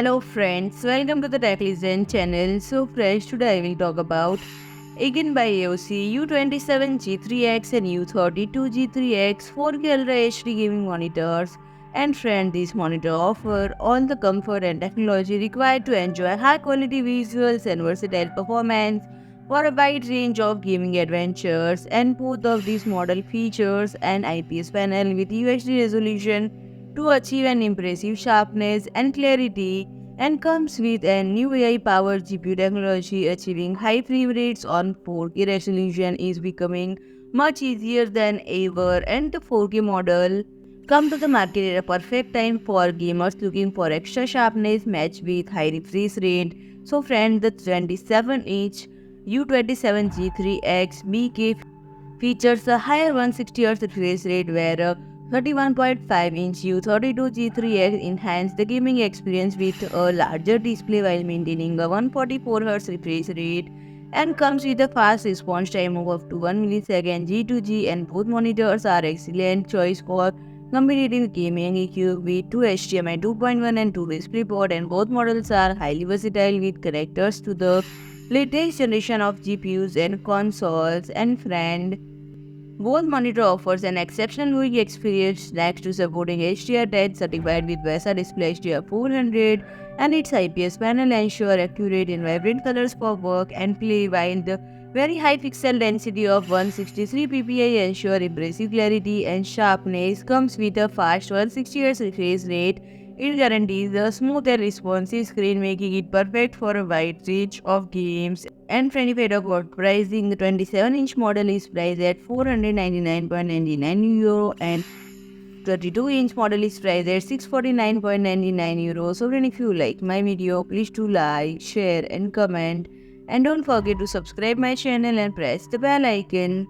Hello friends, welcome to the Tech Legend channel. So friends, today I will talk about AGON by AOC U27G3X and U32G3X 4K Ultra HD gaming monitors. And friend, these monitors offer all the comfort and technology required to enjoy high quality visuals and versatile performance for a wide range of gaming adventures. And both of these model features an IPS panel with UHD resolution to achieve an impressive sharpness and clarity, and comes with a new AI-powered GPU technology. Achieving high frame rates on 4K resolution is becoming much easier than ever, and the 4K model come to the market at a perfect time for gamers looking for extra sharpness matched with high refresh rate. So friend, the 27-inch U27G3X BK features a higher 160Hz refresh rate, where a 31.5-inch U32G3X enhance the gaming experience with a larger display while maintaining a 144Hz refresh rate, and comes with a fast response time of up to 1 millisecond G2G, and both monitors are excellent choice for competitive gaming equipped with two HDMI 2.1 and 2 DisplayPort, and both models are highly versatile with connectors to the latest generation of GPUs and consoles. And friend, both monitor offers an exceptional viewing experience thanks to supporting HDR10 certified with VESA DisplayHDR 400, and its IPS panel ensure accurate and vibrant colors for work and play, while the very high pixel density of 163 ppi ensure impressive clarity and sharpness. Comes with a fast 160Hz refresh rate. It guarantees a smooth and responsive screen, making it perfect for a wide range of games. And friend, if I talk about pricing, the 27-inch model is priced at 499.99 euro, and 32-inch model is priced at 649.99 euro. So friend, if you like my video, please do like, share and comment, and don't forget to subscribe my channel and press the bell icon.